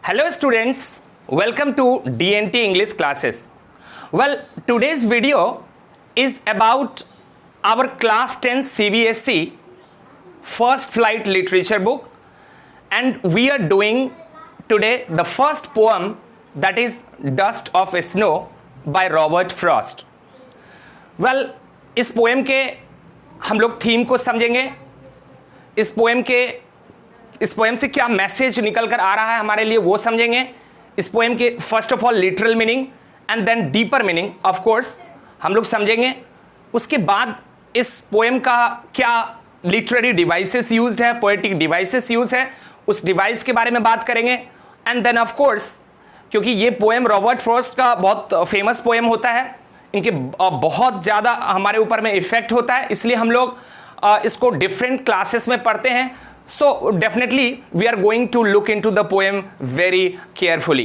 Hello students, welcome to DNT English classes. Well, today's video is about our class 10 CBSE first flight literature book, and we are doing today the first poem, that is Dust of Snow by Robert Frost. Well, इस poem के हम लोग theme को समझेंगे, इस poem से क्या message निकल कर आ रहा है हमारे लिए वो समझेंगे, इस पोएम के first of all literal meaning and then deeper meaning of course हम लोग समझेंगे. उसके बाद इस पोएम का क्या लिटरेरी डिवाइसेस यूज्ड है, पोएटिक डिवाइसेस यूज है, उस डिवाइस के बारे में बात करेंगे. एंड देन ऑफ कोर्स क्योंकि ये पोएम रॉबर्ट फ्रॉस्ट का बहुत फेमस पोएम होता है, इनके बहुत ज़्यादा हमारे ऊपर में इफेक्ट होता है, इसलिए हम लोग इसको डिफरेंट क्लासेस में पढ़ते हैं. So definitely we are going to look into the poem very carefully.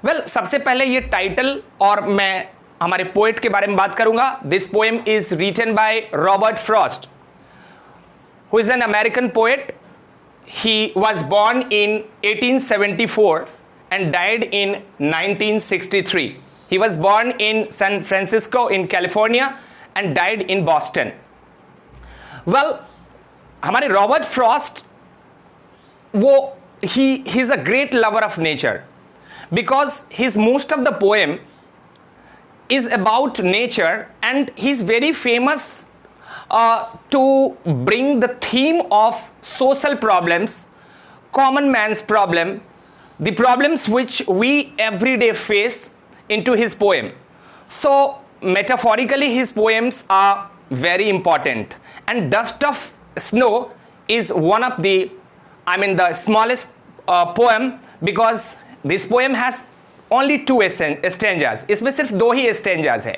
Well, सबसे पहले ये टाइटल और मैं हमारे पोएट के बारे में बात करूंगा. This poem is written by Robert Frost, who is an American poet. He was born in 1874 and died in 1963. He was born in San Francisco in California and died in Boston. Well, हमारे Robert Frost वो ही is a great lover of nature because his most of the poem is about nature and he is very famous to bring the theme of social problems, common man's problem, the problems which we every day face in to his poem. So metaphorically his poems are very important and dust of Snow is one of the smallest poem because this poem has only two stanzas. इसमें सिर्फ दो ही stanzas है.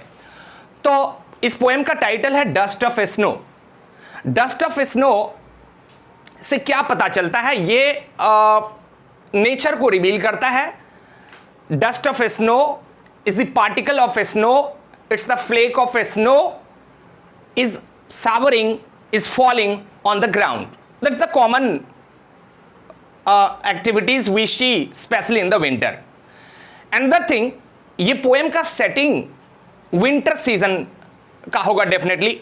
तो इस poem का title है dust of snow. Dust of snow से क्या पता चलता है, ये नेचर को रिवील करता है. Dust of snow is the particle of snow, it's the flake of snow is showering, is falling on the ground. That's the common activities we see especially in the winter. Another thing, ये poem का setting winter season का होगा definitely,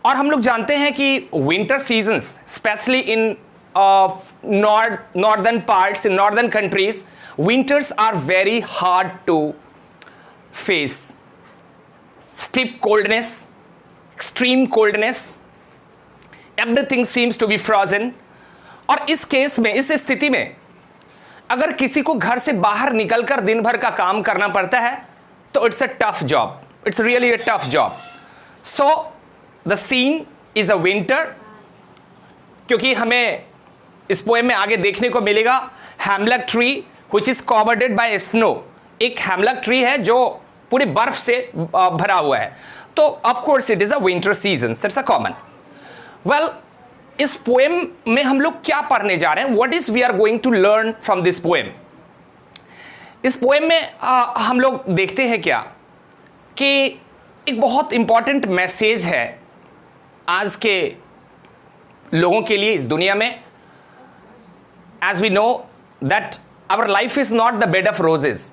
और हम लोग जानते हैं कि winter seasons specially in northern parts, in northern countries, winters are very hard to face. Stiff coldness, extreme coldness, everything seems to be frozen. और इस केस में, इस स्थिति में अगर किसी को घर से बाहर निकलकर दिन भर का काम करना पड़ता है तो it's a tough job, it's really a tough job. So the scene is a winter, क्योंकि हमें इस पोएम में आगे देखने को मिलेगा hemlock tree which is covered by snow. एक हैमलक ट्री है जो पूरे बर्फ से भरा हुआ है. तो of course it is a winter season, it's a common. Well, इस पोएम में हम लोग क्या पढ़ने जा रहे हैं, what is we are going to learn from this poem. इस पोएम में हम लोग देखते हैं क्या कि एक बहुत इंपॉर्टेंट मैसेज है आज के लोगों के लिए इस दुनिया में. As we know that our life is not the bed of roses,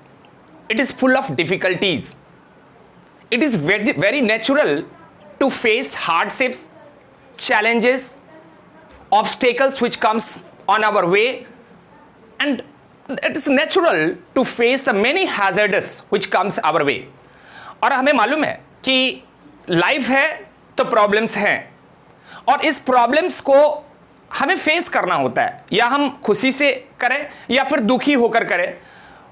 it is full of difficulties. It is very natural to face hardships, challenges, obstacles which comes on our way, and it is natural to face the many hazards which comes our way. और हमें मालूम है कि life है तो problems हैं, और इस प्रॉब्लम्स को हमें फेस करना होता है, या हम खुशी से करें या फिर दुखी होकर करें.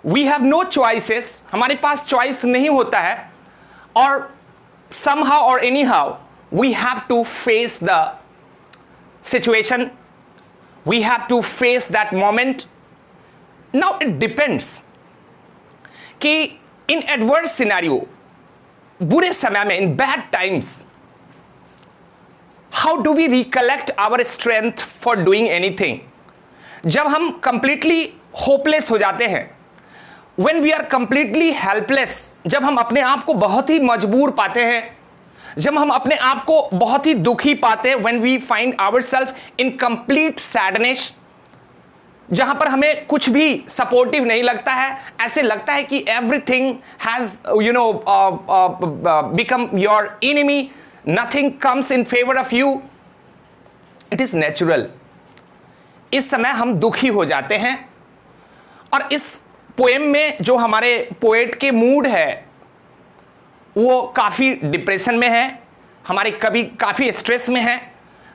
वी हैव नो चॉइसेस, हमारे पास चॉइस नहीं होता है, और somehow or anyhow we have to face the situation, we have to face that moment. Now it depends कि in adverse scenario, बुरे समय में, in bad times, how do we recollect our strength for doing anything. जब हम completely hopeless हो जाते हैं, when we are completely helpless, जब हम अपने आप को बहुत ही मजबूर पाते हैं, जब हम अपने आप को बहुत ही दुखी पाते हैं, when we find ourselves in complete sadness, जहां पर हमें कुछ भी सपोर्टिव नहीं लगता है, ऐसे लगता है कि everything has become your enemy, nothing comes in favour of you, it is natural. इस समय हम दुखी हो जाते हैं, और इस पोएम में जो हमारे पोएट के मूड है वो काफ़ी डिप्रेशन में है, हमारे कभी काफ़ी स्ट्रेस में है।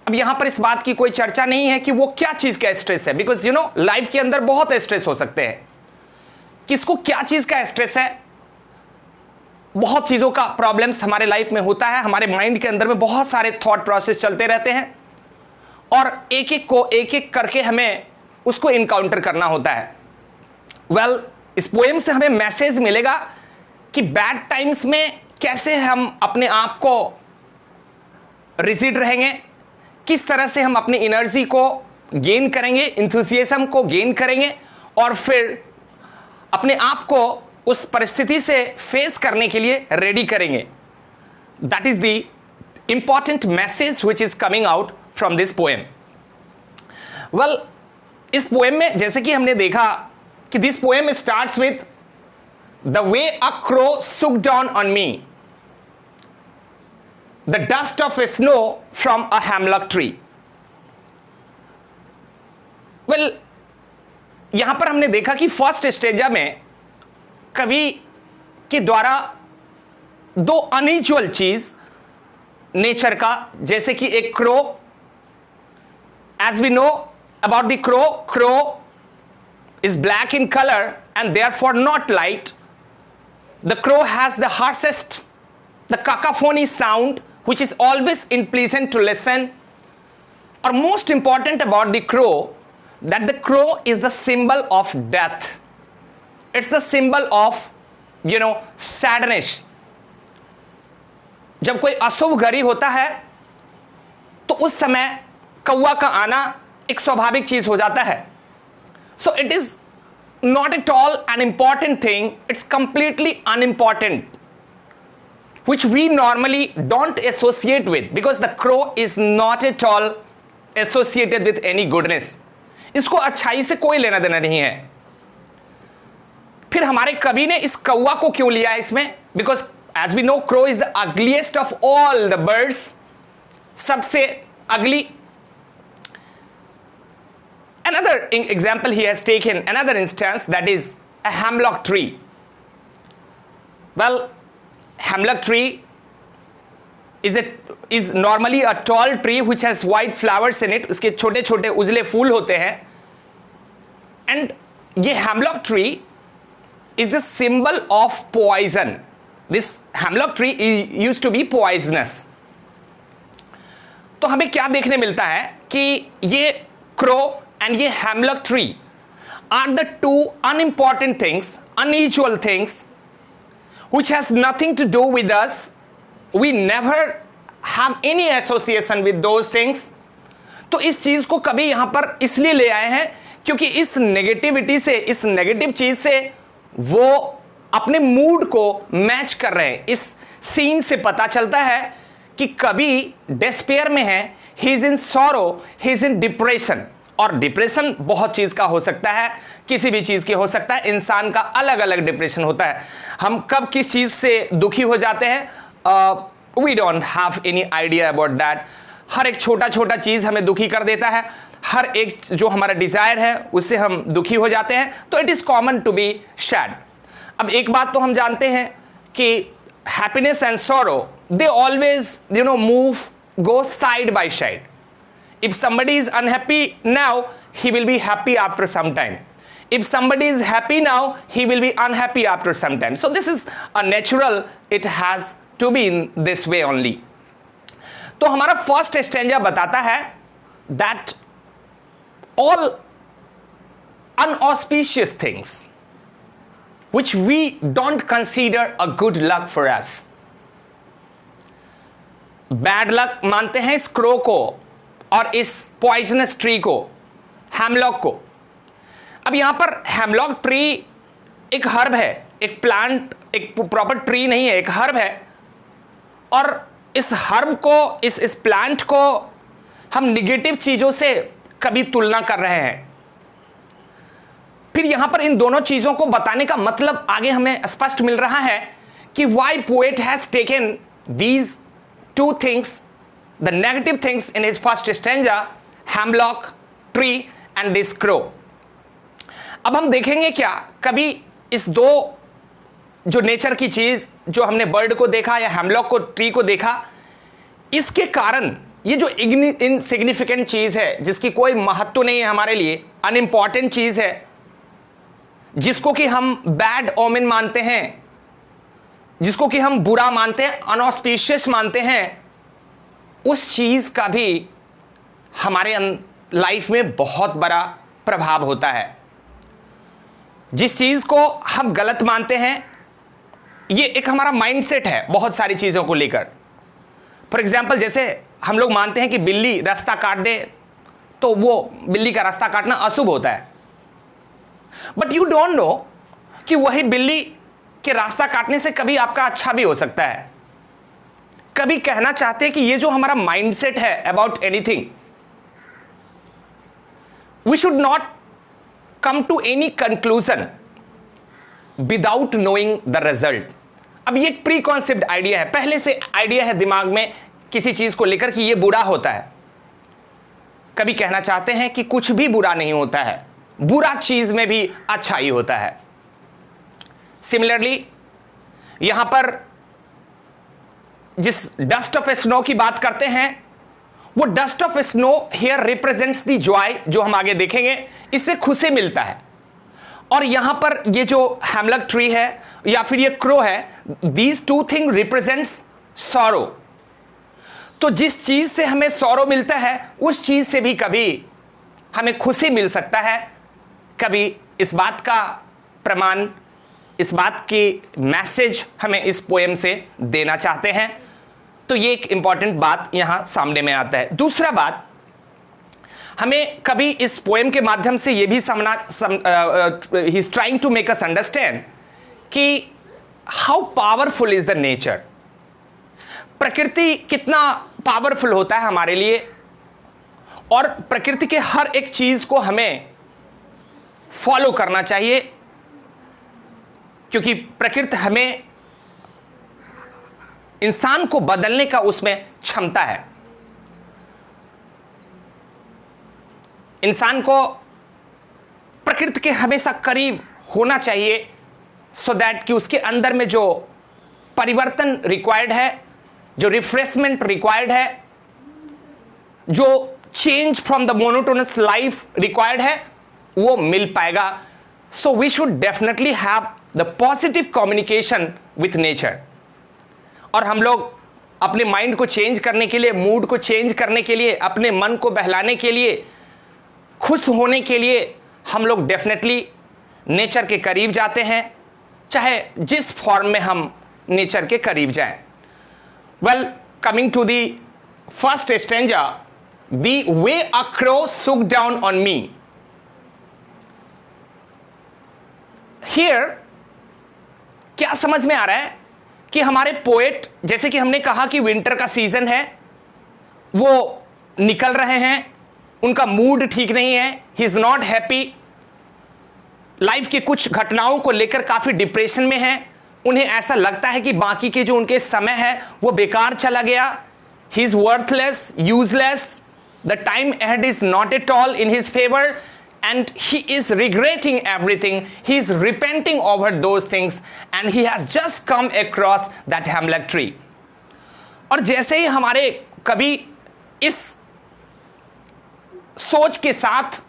अब यहाँ पर इस बात की कोई चर्चा नहीं है कि वो क्या चीज़ का स्ट्रेस है, बिकॉज लाइफ के अंदर बहुत स्ट्रेस हो सकते हैं। किसको क्या चीज़ का स्ट्रेस है, बहुत चीज़ों का प्रॉब्लम्स हमारे लाइफ में होता है, हमारे माइंड के अंदर में बहुत सारे थॉट प्रोसेस चलते रहते हैं, और एक एक को एक एक करके हमें उसको इनकाउंटर करना होता है। वेल, इस पोएम से हमें मैसेज मिलेगा कि बैड टाइम्स में कैसे हम अपने आप को रिजिड रहेंगे, किस तरह से हम अपनी एनर्जी को गेन करेंगे, इंथुसियाज्म को गेन करेंगे, और फिर अपने आप को उस परिस्थिति से फेस करने के लिए रेडी करेंगे। That is the important message which is coming out from this poem. Well, इस पोएम में जैसे कि हमने देखा कि this poem starts with the way a crow shook down on me, the dust of snow from a hemlock tree. Well, यहां पर हमने देखा कि फर्स्ट स्टेजा में कवि के द्वारा दो अनयूजुअल चीज नेचर का, जैसे कि एक crow, as we know about the crow, crow is black in color and therefore not light. The crow has the harshest, the cacophony sound, which is always unpleasant to listen. Or most important about the crow, that the crow is the symbol of death. It's the symbol of, sadness. जब कोई अशुभ घड़ी होता है तो उस समय कौवा का आना एक स्वाभाविक चीज हो जाता है। So it is not at all an important thing, it's completely unimportant, which we normally don't associate with, because the crow is not at all associated with any goodness. इसको अच्छाई से कोई लेना देना नहीं है। फिर हमारे कवि ने इस कौवा को क्यों लिया इसमें? Because as we know, crow is the ugliest of all the birds, सबसे अगली। Another example he has taken, another instance, that is a hemlock tree. Well, hemlock tree is normally a tall tree which has white flowers in it. उसके छोटे छोटे उजले फूल होते हैं, and ये hemlock tree is the symbol of poison. This hemlock tree used to be poisonous. तो हमें क्या देखने मिलता है कि ये crow and ये hemlock tree are the two unimportant things, unusual things, which has nothing to do with us. We never have any association with those things. तो इस चीज को कभी यहां पर इसलिए ले आए हैं क्योंकि इस नेगेटिविटी से, इस नेगेटिव चीज से वो अपने मूड को मैच कर रहे हैं। इस सीन से पता चलता है कि कभी डिस्पेयर में है, he is in sorrow, he is in depression. और डिप्रेशन बहुत चीज का हो सकता है, किसी भी चीज के हो सकता है, इंसान का अलग अलग डिप्रेशन होता है। हम कब किस चीज से दुखी हो जाते हैं, we don't have any idea about that. हर एक छोटा छोटा चीज हमें दुखी कर देता है, हर एक जो हमारा डिजायर है उससे हम दुखी हो जाते हैं, तो it is common to be sad. अब एक बात तो हम जानते हैं कि happiness and sorrow they always move, go side by side. If somebody is unhappy now, he will be happy after some time. If somebody is happy now, he will be unhappy after some time. So this is a natural, it has to be in this way only. तो हमारा first stanza बताता है that all unauspicious things which we don't consider a good luck for us, bad luck मानते हैं इस crow को और इस पॉइजनस ट्री को, हेमलॉक को। अब यहां पर हेमलॉक ट्री एक हर्ब है, एक प्लांट, एक प्रॉपर ट्री नहीं है, एक हर्ब है। और इस हर्ब को, इस प्लांट को हम निगेटिव चीजों से कभी तुलना कर रहे हैं। फिर यहां पर इन दोनों चीजों को बताने का मतलब आगे हमें स्पष्ट मिल रहा है कि why poet has taken these two things, the negative things in his first stanza, hemlock tree and this crow. अब हम देखेंगे क्या कभी इस दो जो नेचर की चीज, जो हमने बर्ड को देखा या हेमलॉक को, ट्री को देखा, इसके कारण ये जो इनसिग्निफिकेंट चीज है, जिसकी कोई महत्व नहीं है हमारे लिए, अनइम्पॉर्टेंट चीज है, जिसको कि हम बैड ओमेन मानते हैं, जिसको कि हम बुरा मानते हैं, अनऑस्पिशियस मानते हैं, उस चीज का भी हमारे लाइफ में बहुत बड़ा प्रभाव होता है। जिस चीज को हम गलत मानते हैं, ये एक हमारा माइंडसेट है बहुत सारी चीजों को लेकर। फॉर एग्जाम्पल, जैसे हम लोग मानते हैं कि बिल्ली रास्ता काट दे तो वो बिल्ली का रास्ता काटना अशुभ होता है, बट यू डोंट नो कि वही बिल्ली के रास्ता काटने से कभी आपका अच्छा भी हो सकता है। कभी कहना चाहते हैं कि ये जो हमारा माइंडसेट है about anything, we should not come to any conclusion without knowing the result. अब ये एक प्री कॉन्सेप्ट आइडिया है, पहले से आइडिया है दिमाग में किसी चीज को लेकर कि ये बुरा होता है। कभी कहना चाहते हैं कि कुछ भी बुरा नहीं होता है, बुरा चीज में भी अच्छा ही होता है। सिमिलरली यहां पर जिस डस्ट ऑफ स्नो की बात करते हैं, वो dust of snow here represents the Joy, जो हम आगे देखेंगे, इससे खुशी मिलता है। और यहां पर ये जो हेमलॉक ट्री है या फिर ये क्रो है, these two thing represents sorrow. तो जिस चीज से हमें सॉरो मिलता है, उस चीज से भी कभी हमें खुशी मिल सकता है। कभी इस बात का प्रमाण, इस बात की मैसेज हमें इस पोएम से देना चाहते हैं। तो ये एक इंपॉर्टेंट बात यहां सामने में आता है। दूसरा बात, हमें कभी इस पोएम के माध्यम से ये भी he is trying to make us understand कि how powerful is the nature. प्रकृति कितना पावरफुल होता है हमारे लिए, और प्रकृति के हर एक चीज को हमें फॉलो करना चाहिए, क्योंकि प्रकृति हमें, इंसान को बदलने का उसमें क्षमता है। इंसान को प्रकृति के हमेशा करीब होना चाहिए, सो दैट कि उसके अंदर में जो परिवर्तन रिक्वायर्ड है, जो रिफ्रेशमेंट रिक्वायर्ड है, जो change from the monotonous life required है, वो मिल पाएगा। So we should definitely have the positive communication with nature. और हम लोग अपने माइंड को चेंज करने के लिए, मूड को चेंज करने के लिए, अपने मन को बहलाने के लिए, खुश होने के लिए हम लोग डेफिनेटली नेचर के करीब जाते हैं, चाहे जिस फॉर्म में हम नेचर के करीब जाएं। Well, coming to the first stanza, the way a crow shook down on me. Here क्या समझ में आ रहा है कि हमारे पोएट, जैसे कि हमने कहा कि विंटर का सीजन है, वो निकल रहे हैं, उनका मूड ठीक नहीं है, he is not happy, life की कुछ घटनाओं को लेकर काफी डिप्रेशन में है, उन्हें ऐसा लगता है कि बाकी के जो उनके समय है वो बेकार चला गया, he is worthless, useless, the time ahead is not at all in his favour, and he is regretting everything, he is repenting over those things, and he has just come across that hemlock tree. और जैसे ही हमारे कभी इस सोच के साथ,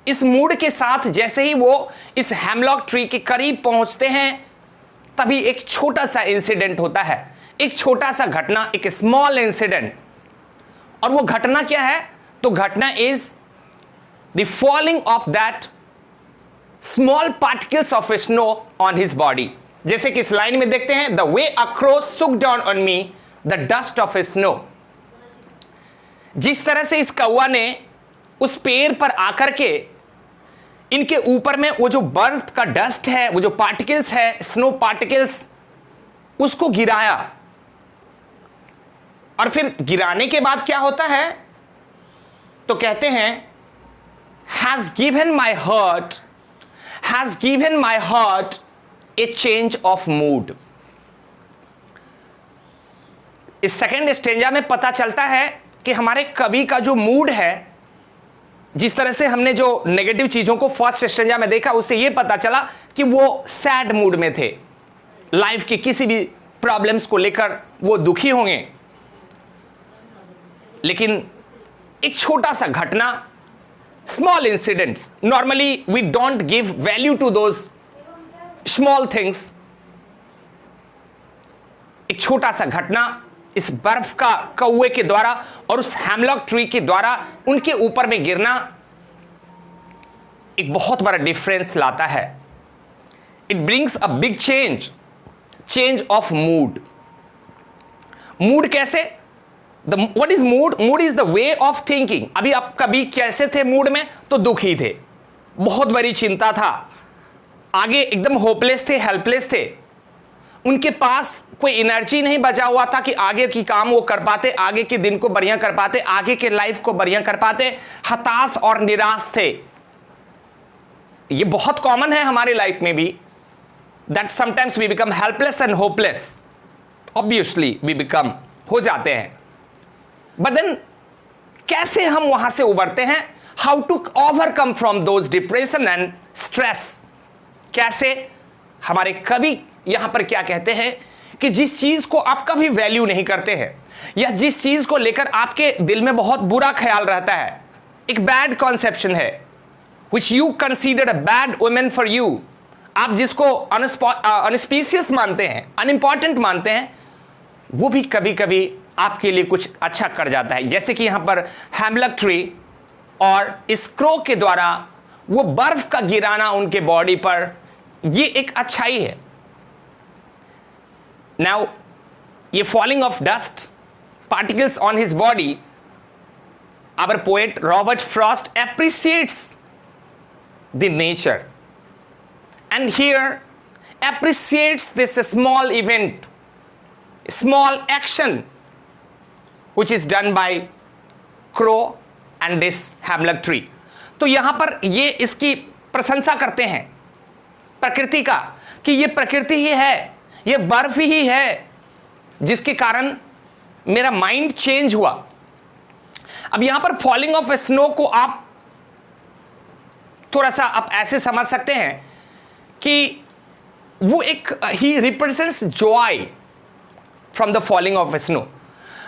इस mood के साथ जैसे ही वो इस हेमलॉक ट्री के करीब पहुंचते हैं, तभी एक छोटा सा इंसिडेंट होता है, एक छोटा सा घटना, एक स्मॉल इंसिडेंट। और वो घटना क्या है? तो घटना is the falling of that small particles of snow on his body. जैसे कि इस लाइन में देखते हैं, the way a crow shook down on me the dust of snow. जिस तरह से इस कौवा ने उस पेड़ पर आकर के इनके ऊपर में वो जो बर्फ का डस्ट है, वो जो पार्टिकल्स है, स्नो पार्टिकल्स, उसको गिराया। और फिर गिराने के बाद क्या होता है? तो कहते हैं, has given my heart, has given my heart a change of mood. इस सेकेंड स्टेंजा में पता चलता है कि हमारे कवि का जो मूड है, जिस तरह से हमने जो नेगेटिव चीजों को फर्स्ट स्टेंजा में देखा, उससे यह पता चला कि वो सैड मूड में थे, लाइफ की किसी भी प्रॉब्लम्स को लेकर वो दुखी होंगे। लेकिन एक छोटा सा घटना, small incidents, normally we don't give value to those small things. एक छोटा सा घटना इस बर्फ का कौवे के द्वारा और उस हैमलॉक ट्री के द्वारा उनके ऊपर में गिरना एक बहुत बड़ा डिफरेंस लाता है। It brings a big change of mood. Mood कैसे? What is mood? Mood is the way of thinking. अभी आप कभी कैसे थे मूड में? तो दुखी थे, बहुत बड़ी चिंता था, आगे एकदम होपलेस थे, हेल्पलेस थे, उनके पास कोई एनर्जी नहीं बचा हुआ था कि आगे की काम वो कर पाते, आगे के दिन को बढ़िया कर पाते, आगे के लाइफ को बढ़िया कर पाते, हताश और निराश थे। ये बहुत कॉमन है हमारे लाइफ में भी, that sometimes we become helpless and hopeless. Obviously we become, हो जाते हैं। बट देन कैसे हम वहां से उबरते हैं? How to overcome from those depression and stress? कैसे? हमारे कवि यहां पर क्या कहते हैं कि जिस चीज को आप कभी वैल्यू नहीं करते हैं, या जिस चीज को लेकर आपके दिल में बहुत बुरा ख्याल रहता है, एक बैड कॉन्सेप्शन है, which you consider a bad women for you, आप जिसको अनस्पीशियस मानते हैं, अनइम्पॉर्टेंट मानते हैं, वो भी कभी कभी आपके लिए कुछ अच्छा कर जाता है। जैसे कि यहां पर हैमलॉक ट्री और इस क्रो के द्वारा वो बर्फ का गिराना उनके बॉडी पर, ये एक अच्छाई है। नाउ ये falling of dust particles on his body, our poet Robert Frost appreciates the nature and here appreciates this small event, small action which is done by crow and this hemlock tree। तो यहां पर ये इसकी प्रशंसा करते हैं प्रकृति का, कि ये प्रकृति ही है, ये बर्फ ही है जिसके कारण मेरा माइंड चेंज हुआ। अब यहां पर फॉलिंग ऑफ स्नो को आप थोड़ा सा आप ऐसे समझ सकते हैं कि वो एक ही represents Joy from the falling of snow.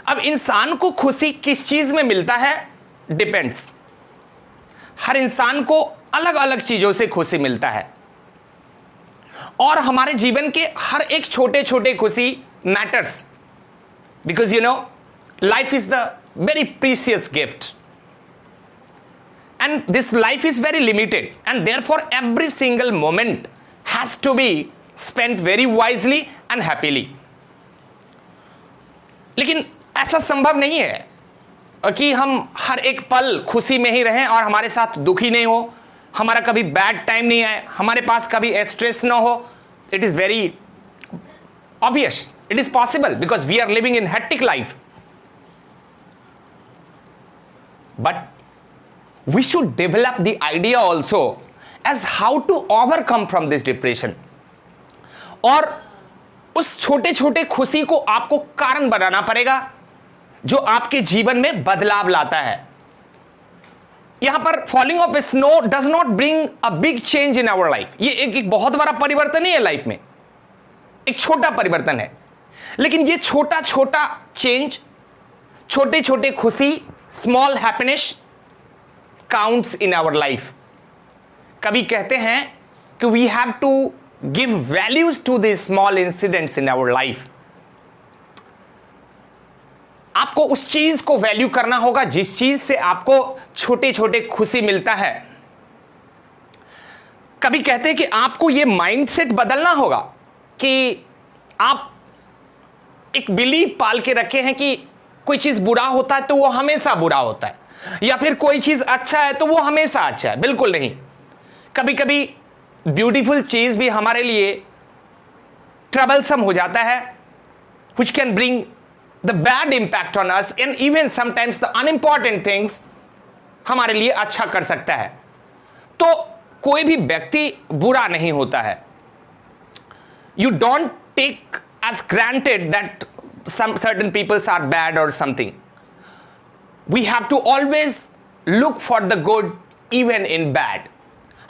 अब इंसान को खुशी किस चीज में मिलता है? डिपेंड्स। हर इंसान को अलग अलग चीजों से खुशी मिलता है, और हमारे जीवन के हर एक छोटे छोटे खुशी matters, because you know life is the very precious gift and this life is very limited and therefore every single moment has to be spent very wisely and happily। लेकिन ऐसा संभव नहीं है कि हम हर एक पल खुशी में ही रहें और हमारे साथ दुखी नहीं हो, हमारा कभी बैड टाइम नहीं आए, हमारे पास कभी स्ट्रेस ना हो। It is very obvious, it is possible because we are living in hectic life, but we should develop the idea also as how to overcome from this depression। और उस छोटे छोटे खुशी को आपको कारण बनाना पड़ेगा जो आपके जीवन में बदलाव लाता है। यहां पर falling of snow does not bring a big change in our life. ये एक बहुत बड़ा परिवर्तन नहीं है लाइफ में, एक छोटा परिवर्तन है, लेकिन ये छोटा छोटा चेंज, छोटे छोटे खुशी, small happiness counts in our life. कभी कहते हैं कि we have to give values to the small incidents in our life. आपको उस चीज को वैल्यू करना होगा जिस चीज से आपको छोटे छोटे खुशी मिलता है। कभी कहते हैं कि आपको यह माइंडसेट बदलना होगा कि आप एक बिलीव पाल के रखे हैं कि कोई चीज बुरा होता है तो वो हमेशा बुरा होता है, या फिर कोई चीज अच्छा है तो वो हमेशा अच्छा है। बिल्कुल नहीं। कभी कभी ब्यूटीफुल चीज भी हमारे लिए ट्रबलसम हो जाता है, which can bring the bad impact on us and even sometimes the unimportant things हमारे लिए अच्छा कर सकता है। तो कोई भी व्यक्ति बुरा नहीं होता है. You don't take as granted that some certain people are bad or something. We have to always look for the good even in bad.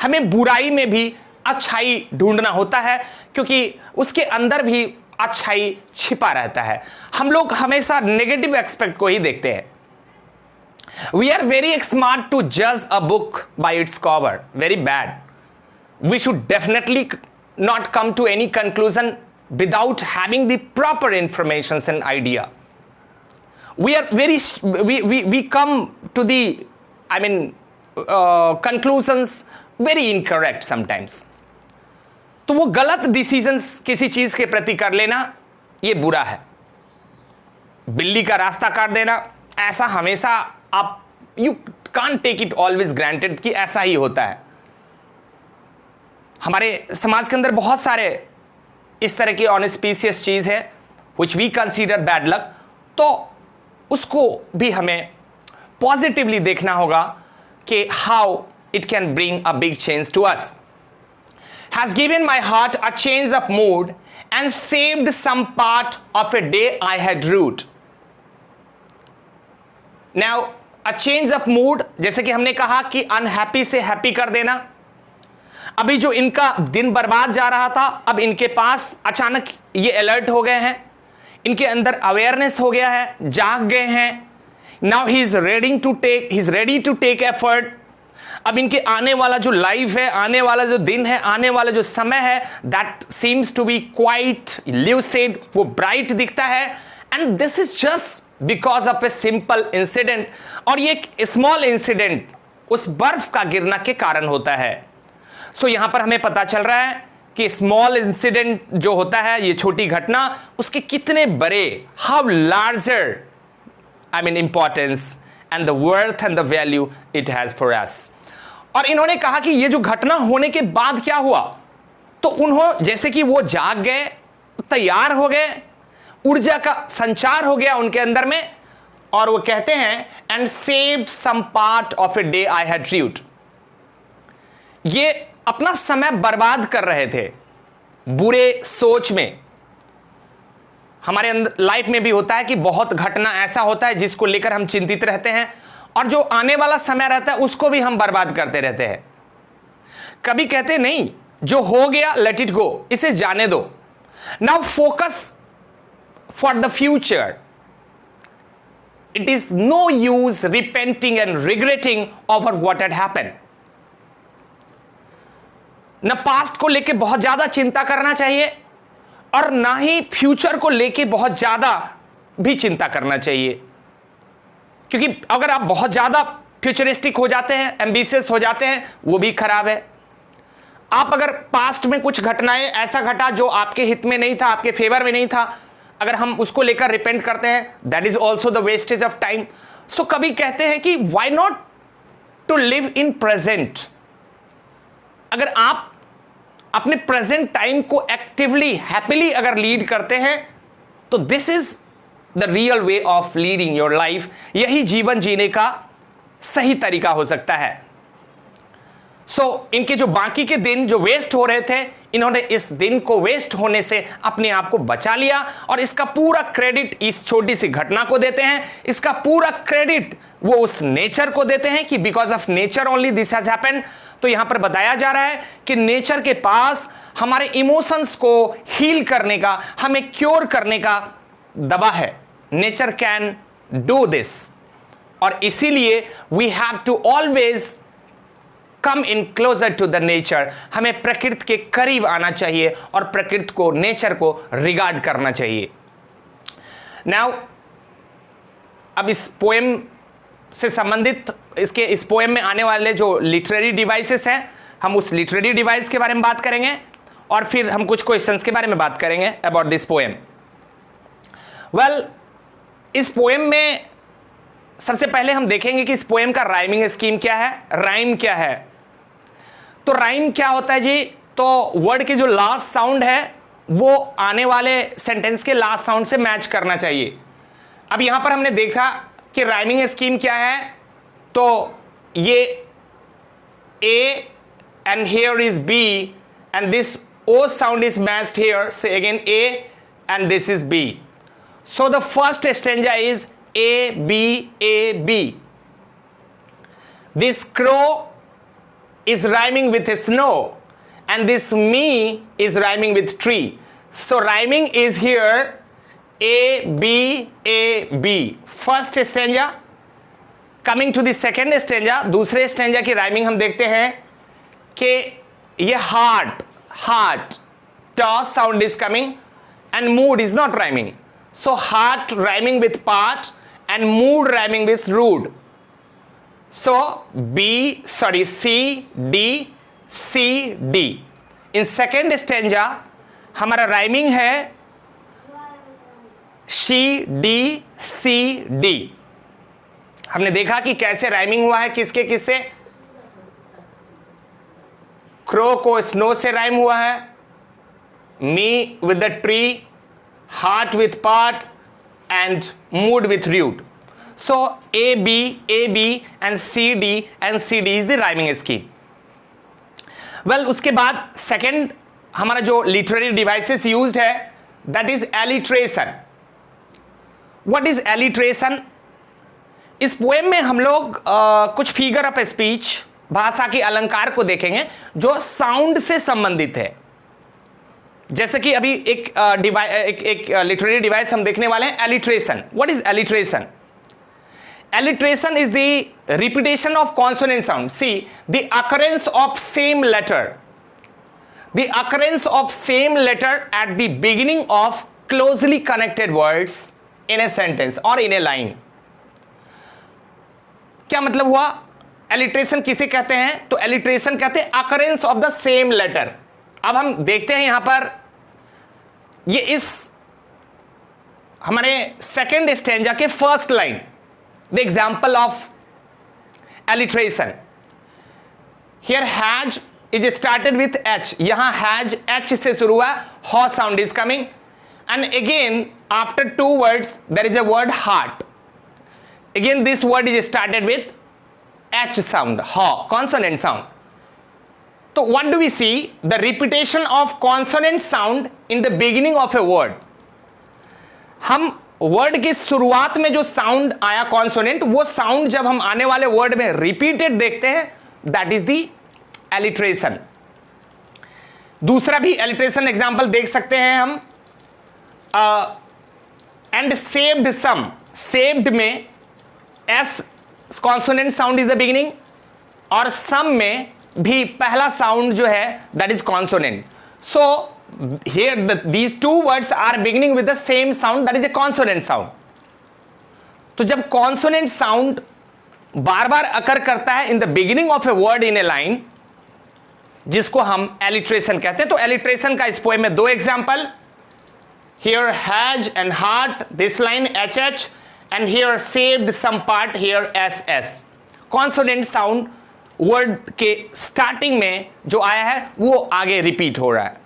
हमें बुराई में भी अच्छाई ढूंढना होता है क्योंकि उसके अंदर भी अच्छाई छिपा रहता है. हम लोग हमेशा नेगेटिव एस्पेक्ट को ही देखते हैं. We are very smart to judge a book by its cover. Very bad. We should definitely not come to any conclusion without having the proper information and idea. We come to the conclusions very incorrect sometimes. तो वो गलत decisions किसी चीज के प्रति कर लेना ये बुरा है. बिल्ली का रास्ता काट देना, ऐसा हमेशा आप you can't take it always granted कि ऐसा ही होता है. हमारे समाज के अंदर बहुत सारे इस तरह की ऑनस्पीशियस चीज है which we consider bad luck. तो उसको भी हमें पॉजिटिवली देखना होगा कि how it can bring a big change to us. Has given my heart a change of mood and saved some part of a day I had rued. Now a change of mood, जैसे कि हमने कहा कि unhappy से happy कर देना. अभी जो इनका दिन बर्बाद जा रहा था, अब इनके पास अचानक ये अलर्ट हो गए हैं, इनके अंदर अवेयरनेस हो गया है, जाग गए हैं. Now he is ready to take effort. अब इनके आने वाला जो लाइफ है, आने वाला जो दिन है, आने वाला जो समय है, that seems to be quite lucid, वो ब्राइट दिखता है. And this is just because of a simple incident. और ये एक स्मॉल इंसिडेंट उस बर्फ का गिरना के कारण होता है. सो यहां पर हमें पता चल रहा है कि स्मॉल इंसिडेंट जो होता है, ये छोटी घटना, उसके कितने बड़े, how larger importance and the worth and the value it has for us. और इन्होंने कहा कि ये जो घटना होने के बाद क्या हुआ, तो उन्होंने जैसे कि वो जाग गए, तैयार हो गए, ऊर्जा का संचार हो गया उनके अंदर में, और वो कहते हैं and saved some part of a day I had rued. ये अपना समय बर्बाद कर रहे थे बुरे सोच में. हमारे अंदर लाइफ में भी होता है कि बहुत घटना ऐसा होता है जिसको लेकर हम चिंतित रहते हैं, और जो आने वाला समय रहता है उसको भी हम बर्बाद करते रहते हैं. कभी कहते नहीं, जो हो गया लेट इट गो, इसे जाने दो. Now focus for the future. It is no use repenting and regretting over what had happened. न पास्ट को लेके बहुत ज्यादा चिंता करना चाहिए और ना ही फ्यूचर को लेके बहुत ज्यादा भी चिंता करना चाहिए. क्योंकि अगर आप बहुत ज्यादा फ्यूचरिस्टिक हो जाते हैं, एम्बिशियस हो जाते हैं, वो भी खराब है. आप अगर पास्ट में कुछ घटनाएं ऐसा घटा जो आपके हित में नहीं था, आपके फेवर में नहीं था, अगर हम उसको लेकर रिपेंट करते हैं, that is also the wastage of time. So कभी कहते हैं कि why not to live in present. अगर आप अपने प्रेजेंट टाइम को एक्टिवली, हैप्पीली अगर लीड करते हैं, तो this is the real way of leading your life. यही जीवन जीने का सही तरीका हो सकता है. इनके जो बाकी के दिन जो वेस्ट हो रहे थे, इन्होंने इस दिन को वेस्ट होने से अपने आप को बचा लिया, और इसका पूरा क्रेडिट इस छोटी सी घटना को देते हैं. इसका पूरा क्रेडिट वो उस नेचर को देते हैं कि because of nature only this has happened. तो यहां पर बताया जा रहा है कि नेचर के पास हमारे इमोशंस को हील करने का, हमें क्योर करने का दवा है. नेचर कैन डू दिस, और इसीलिए we have to always come in closer to the nature. हमें प्रकृति के करीब आना चाहिए और प्रकृति को, नेचर को रिगार्ड करना चाहिए. नाउ अब इस पोएम से संबंधित, इस पोएम में आने वाले जो लिटरेरी डिवाइसेस हैं, हम उस लिटरेरी डिवाइस के बारे में बात करेंगे, और फिर हम कुछ क्वेश्चंस के बारे में बात करेंगे अबाउट दिस पोएम. वेल, इस पोएम में सबसे पहले हम देखेंगे कि इस पोएम का राइमिंग स्कीम क्या है, राइम क्या है. तो राइम क्या होता है जी, तो वर्ड के जो लास्ट साउंड है वो आने वाले सेंटेंस के लास्ट साउंड से मैच करना चाहिए. अब यहां पर हमने देखा कि राइमिंग स्कीम क्या है, तो ये ए and here is B, and this O sound is matched here. Say again A, and this is B. So the first stanza is A, B, A, B. This crow is rhyming with snow, and this me is rhyming with tree. So rhyming is here A, B, A, B. First stanza. Coming to the second stanza, दूसरे stanza की rhyming हम देखते हैं कि ये heart, ta sound is coming, and mood is not rhyming. So heart rhyming with part and mood rhyming with rude. So C, D, C, D. In second stanza हमारा rhyming है C, D, C, D. हमने देखा कि कैसे rhyming हुआ है, किसके किससे. क्रो को स्नो से राइम हुआ है, me with the tree, heart with part, and mood with root. So A B and C D is the rhyming scheme. Well, उसके बाद सेकेंड हमारा जो लिटरेरी डिवाइसेस यूज्ड है, that is alliteration. What is alliteration? इस poem में हम लोग कुछ फिगर ऑफ स्पीच, भाषा के अलंकार को देखेंगे जो साउंड से संबंधित है. जैसे कि अभी एक लिटरेरी डिवाइस हम देखने वाले हैं, alliteration. What is alliteration? Alliteration is the repetition of consonant sound. See, the occurrence of same letter, the occurrence of same letter at the beginning of closely connected words in a sentence और in a line. क्या मतलब हुआ? Alliteration किसे कहते हैं? तो alliteration कहते हैं occurrence of the same letter. अब हम देखते हैं यहां पर, ये इस हमारे सेकेंड स्टैंजा के first line, the example of alliteration. Here has is started with H. यहां हैज एच से शुरू हुआ, ha sound is coming, and again after two words there is a word heart. Again this word is started with H sound, ha, consonant sound. So what do we see? The repetition of consonant sound in the beginning of a word. हम word की शुरुआत में जो sound आया consonant, वो sound जब हम आने वाले वर्ड में रिपीटेड देखते हैं, दैट इज द एलिट्रेशन. दूसरा भी एलिट्रेशन एग्जांपल देख सकते हैं हम. And saved some. सेव्ड में S consonant sound is the beginning, और सम में भी पहला साउंड जो है that is consonant. So here these two words are beginning with the same sound, that is a consonant sound. तो जब consonant sound बार बार अकर करता है in the beginning of a word in a line, जिसको हम alliteration कहते हैं. तो एलिट्रेशन का इस पोएम में दो example, here has and heart, this line H H, and here saved some part, here ss. consonant sound word के starting में जो आया है वो आगे repeat हो रहा है,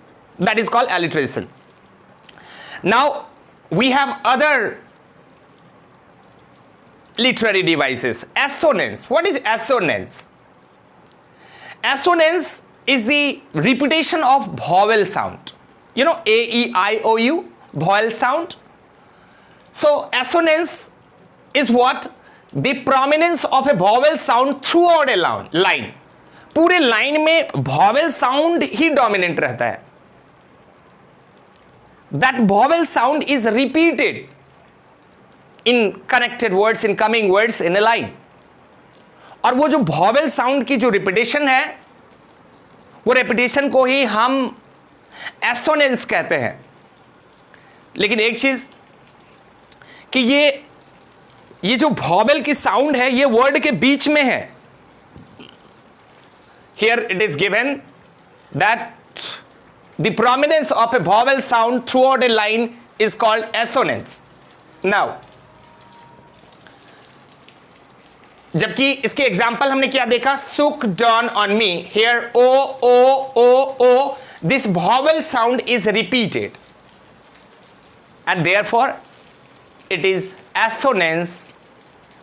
that is called alliteration. Now we have other literary devices. Assonance. What is assonance? Assonance is the repetition of vowel sound. You know, a e I o u, vowel sound. So assonance is what? The prominence of a vowel sound throughout a line. पूरे line में vowel sound ही dominant रहता है. That vowel sound is repeated in connected words, in coming words in a line. और वो जो vowel sound की जो repetition है, वो repetition को ही हम assonance कहते हैं. लेकिन एक चीज कि ये जो vowel की साउंड है, ये वर्ड के बीच में है. Here it is given that the prominence of a vowel sound throughout a line is called assonance. Now, जबकि इसके एग्जाम्पल हमने क्या देखा? Look down on me. Here o o o o, this vowel sound is repeated, and therefore it is assonance,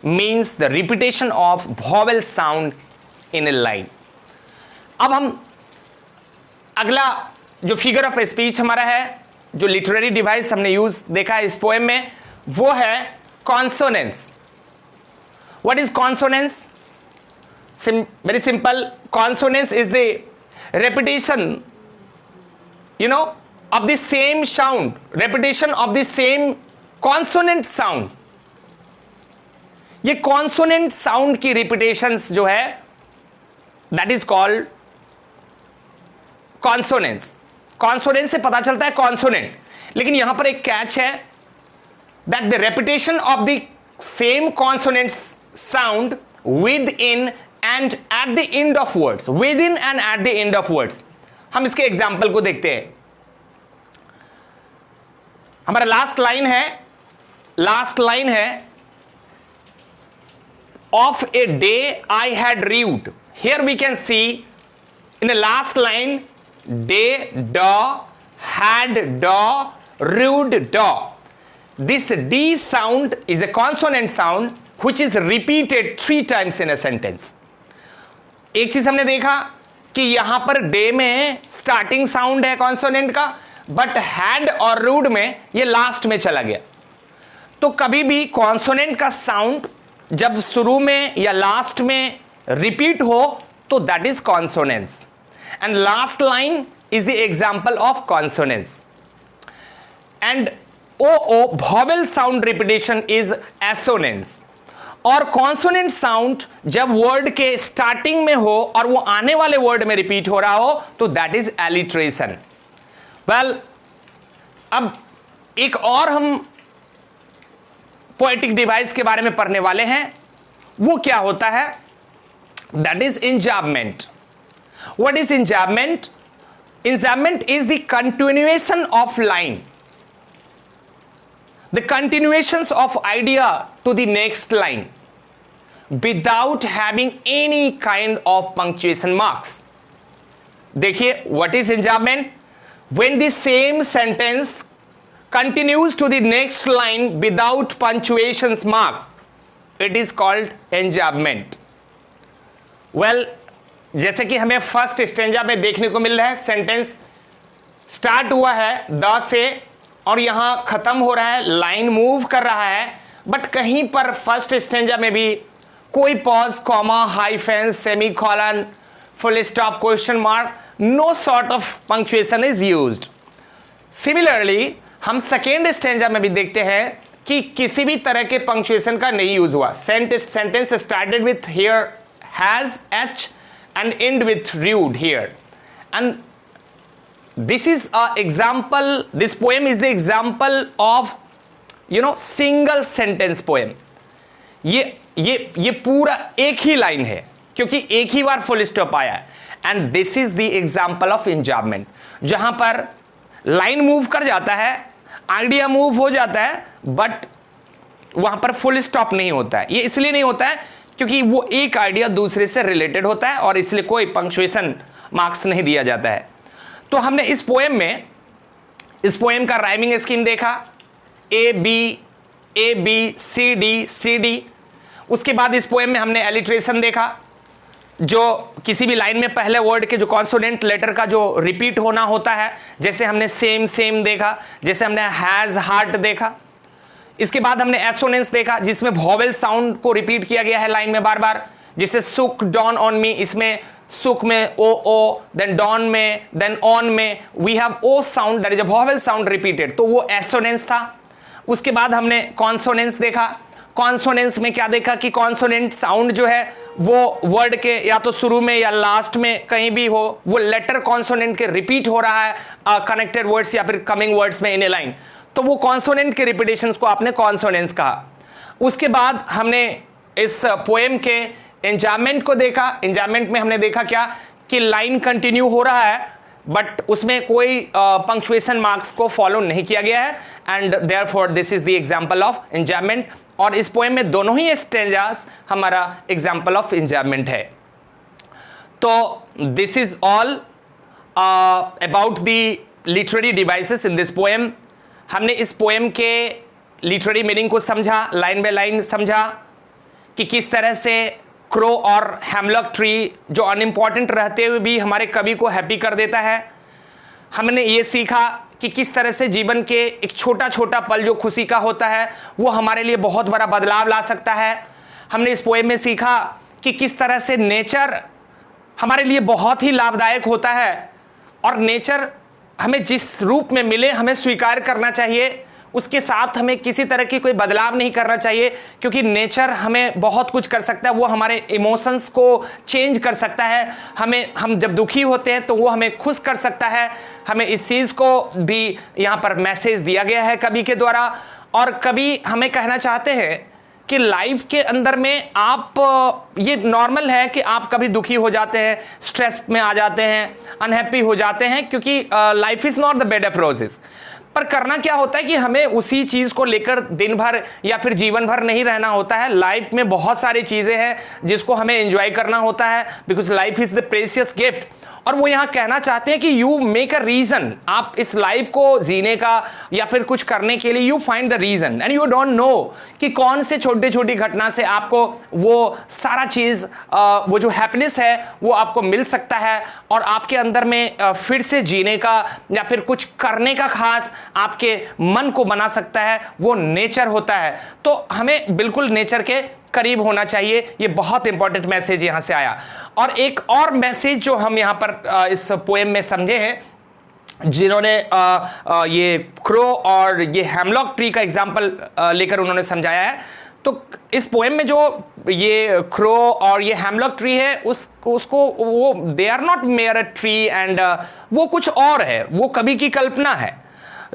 means the repetition of vowel sound in a line. अब हम अगला जो figure of speech हमारा है, जो literary device हमने use देखा है इस पोएम में, वो है consonance. What is consonance? Very simple, consonance is the repetition, of the same sound, repetition of the same consonant sound. ये consonant sound की repetitions जो है, that is called consonance. consonance से पता चलता है consonant, लेकिन यहां पर एक catch है, that the repetition of the same consonant sound within and at the end of words, within and at the end of words. हम इसके एग्जाम्पल को देखते हैं. हमारा लास्ट लाइन है of a day I had rued. Here we can see in the last line, day, da, had, da, rude, da. This D sound is a consonant sound which is repeated 3 times in a sentence. एक चीज हमने देखा कि यहां per day में starting sound है consonant का, but had और रूड में ये लास्ट में चला गया. तो कभी भी कॉन्सोनेंट का साउंड जब शुरू में या लास्ट में रिपीट हो तो that is consonance, and last line is the example of consonance. And O vowel sound repetition is assonance. और कॉन्सोनेंट साउंड जब वर्ड के स्टार्टिंग में हो और वो आने वाले वर्ड में रिपीट हो रहा हो तो दैट इज एलिट्रेशन. वेल, अब एक और हम पोएटिक डिवाइस के बारे में पढ़ने वाले हैं. वो क्या होता है? That is enjambment. What is enjambment? Enjambment is the continuation of line, the continuations of idea to the next line without having any kind of punctuation marks. देखिए, what is enjambment? When the same sentence continues to the next line without punctuation marks, it is called enjambment. Well, जैसे कि हमें first stanza में देखने को मिल रहा है, sentence start हुआ है द से और यहां खत्म हो रहा है, लाइन मूव कर रहा है, बट कहीं पर फर्स्ट स्टेंजा में भी कोई pause, comma, hyphen, semicolon, full stop, question mark, no sort of punctuation is used. Similarly हम सेकेंड स्टेंजा में भी देखते हैं कि किसी भी तरह के पंक्चुएशन का नहीं यूज हुआ. Sentence started with here has H and end with rude here. And this is a example, this poem is the example of single sentence poem. ये पूरा एक ही लाइन है क्योंकि एक ही बार फुल स्टॉप आया है. And this is the example of enjambment, जहां पर लाइन मूव कर जाता है, आइडिया मूव हो जाता है, बट वहां पर फुल स्टॉप नहीं होता है. ये इसलिए नहीं होता है क्योंकि वो एक आइडिया दूसरे से रिलेटेड होता है और इसलिए कोई पंक्चुएशन मार्क्स नहीं दिया जाता है. तो हमने इस पोएम का राइमिंग स्कीम देखा, ए बी सी डी. उसके बाद इस पोएम में हमने एलिट्रेशन देखा, जो किसी भी लाइन में पहले वर्ड के जो कॉन्सोनेंट लेटर का जो रिपीट होना होता है, जैसे हमने सेम देखा, जैसे हमने हैज हार्ट देखा. इसके बाद हमने एसोनेंस देखा, जिसमें वॉवेल साउंड को रिपीट किया गया है लाइन में बार बार, जिसे सुक डॉन ऑन मी, इसमें सुक में ओ, देन डॉन में, देन ऑन में we have O sound, that is a vowel sound repeated, तो वो एसोनेंस था. उसके बाद हमने कॉन्सोनेंस देखा. कॉन्सोनेंस में क्या देखा कि कॉन्सोनेंट साउंड जो है वो वर्ड के या तो शुरू में या लास्ट में कहीं भी हो, वो लेटर कॉन्सोनेंट के रिपीट हो रहा है कनेक्टेड वर्ड्स या फिर कमिंग वर्ड्स में इन ए लाइन, तो वो कॉन्सोनेंट के रिपीटेशंस को आपने कॉन्सोनेंस कहा. उसके बाद हमने इस पोएम के इंजाबमेंट को देखा. इंजाबमेंट में हमने देखा क्या कि लाइन कंटिन्यू हो रहा है बट उसमें कोई पंक्चुएशन मार्क्स को फॉलो नहीं किया गया है, and therefore this is the example of enjambment. और इस पोएम में दोनों ही स्टेंजास हमारा एग्जांपल ऑफ इंजाबमेंट है. तो this is all about the literary devices in this poem. हमने इस पोएम के लिटरेरी मीनिंग को समझा, लाइन बाय लाइन समझा कि किस तरह से क्रो और हेमलॉक ट्री जो अनइम्पॉर्टेंट रहते हुए भी हमारे कवि को हैप्पी कर देता है, हमने ये सीखा कि किस तरह से जीवन के एक छोटा छोटा पल जो खुशी का होता है वो हमारे लिए बहुत बड़ा बदलाव ला सकता है। हमने इस पोएम में सीखा कि किस तरह से नेचर हमारे लिए बहुत ही लाभदायक होता है और नेचर हमें जिस रूप में मिले हमें स्वीकार करना चाहिए, उसके साथ हमें किसी तरह की कोई बदलाव नहीं करना चाहिए, क्योंकि नेचर हमें बहुत कुछ कर सकता है। वो हमारे इमोशंस को चेंज कर सकता है, हम जब दुखी होते हैं तो वो हमें खुश कर सकता है। हमें इस चीज़ को भी यहाँ पर मैसेज दिया गया है कवि के द्वारा। और कवि हमें कहना चाहते हैं कि लाइफ के अंदर में आप ये नॉर्मल है कि आप कभी दुखी हो जाते हैं, स्ट्रेस में आ जाते हैं, अनहैप्पी हो जाते हैं, क्योंकि life is not the bed of roses. पर करना क्या होता है कि हमें उसी चीज़ को लेकर दिन भर या फिर जीवन भर नहीं रहना होता है। लाइफ में बहुत सारी चीज़ें हैं जिसको हमें एंजॉय करना होता है, because life is the precious gift. और वो यहाँ कहना चाहते हैं कि यू मेक अ रीज़न, आप इस लाइफ को जीने का या फिर कुछ करने के लिए you find the reason and you don't know कि कौन से छोटी छोटी घटना से आपको वो सारा चीज़ वो जो हैप्पीनेस है वो आपको मिल सकता है और आपके अंदर में फिर से जीने का या फिर कुछ करने का खास आपके मन को बना सकता है। वो नेचर होता है, तो हमें बिल्कुल नेचर के करीब होना चाहिए। ये बहुत इंपॉर्टेंट मैसेज यहां से आया। और एक और मैसेज जो हम यहां पर इस पोएम में समझे हैं, जिन्होंने ये क्रो और ये हेमलॉक ट्री का एग्जाम्पल लेकर उन्होंने समझाया है। तो इस पोएम में जो ये क्रो और ये हेमलॉक ट्री है उसको वो they are not mere a tree and वो कुछ और है, वो कवि की कल्पना है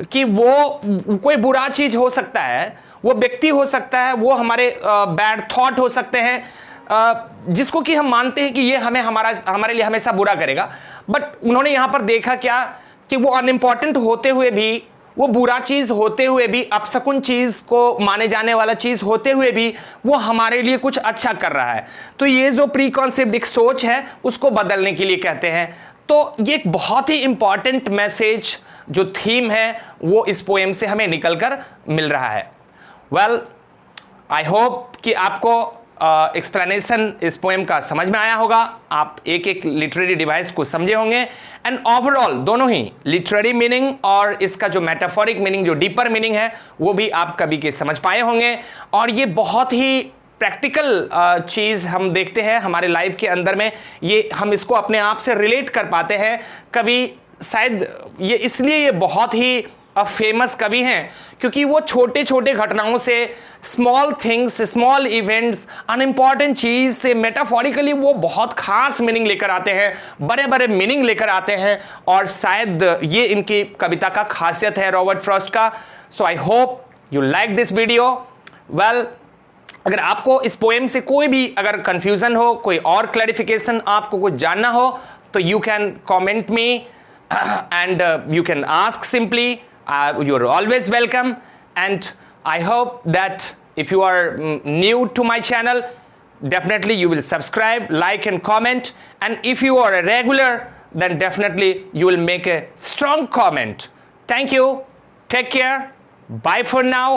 कि वो कोई बुरा चीज हो सकता है, वो व्यक्ति हो सकता है, वो हमारे बैड थॉट हो सकते हैं जिसको कि हम मानते हैं कि ये हमारे लिए हमेशा बुरा करेगा। बट उन्होंने यहाँ पर देखा क्या कि वो अनइम्पॉर्टेंट होते हुए भी, वो बुरा चीज़ होते हुए भी, अपशकुन चीज़ को माने जाने वाला चीज़ होते हुए भी वो हमारे लिए कुछ अच्छा कर रहा है। तो ये जो प्री कॉन्सेप्ट एक सोच है उसको बदलने के लिए कहते हैं। तो ये एक बहुत ही इंपॉर्टेंट मैसेज जो थीम है वो इस पोएम से हमें निकलकर मिल रहा है। वेल, आई होप कि आपको एक्सप्लेनेशन इस पोएम का समझ में आया होगा, आप एक एक लिटरेरी डिवाइस को समझे होंगे एंड ओवरऑल दोनों ही लिटरेरी मीनिंग और इसका जो मेटाफोरिक मीनिंग, जो डीपर मीनिंग है वो भी आप कभी के समझ पाए होंगे। और ये बहुत ही प्रैक्टिकल चीज़ हम देखते हैं हमारे लाइफ के अंदर में, ये हम इसको अपने आप से रिलेट कर पाते हैं। कभी शायद ये इसलिए ये बहुत ही फेमस कवि हैं क्योंकि वो छोटे छोटे घटनाओं से, small things, small events, unimportant चीज़ से मेटाफोरिकली वो बहुत खास मीनिंग लेकर आते हैं, बड़े बड़े मीनिंग लेकर आते हैं। और शायद ये इनकी कविता का खासियत है रॉबर्ट फ्रॉस्ट का। So I hope you like this video. Well, अगर आपको इस पोएम से कोई भी अगर कंफ्यूजन हो, कोई और क्लैरिफिकेशन आपको कुछ जानना हो, तो you can comment me and you can ask simply. You're always welcome, and I hope that if you are new to my channel, definitely you will subscribe, like and comment, and if you are a regular, then definitely you will make a strong comment. Thank you, take care, bye for now.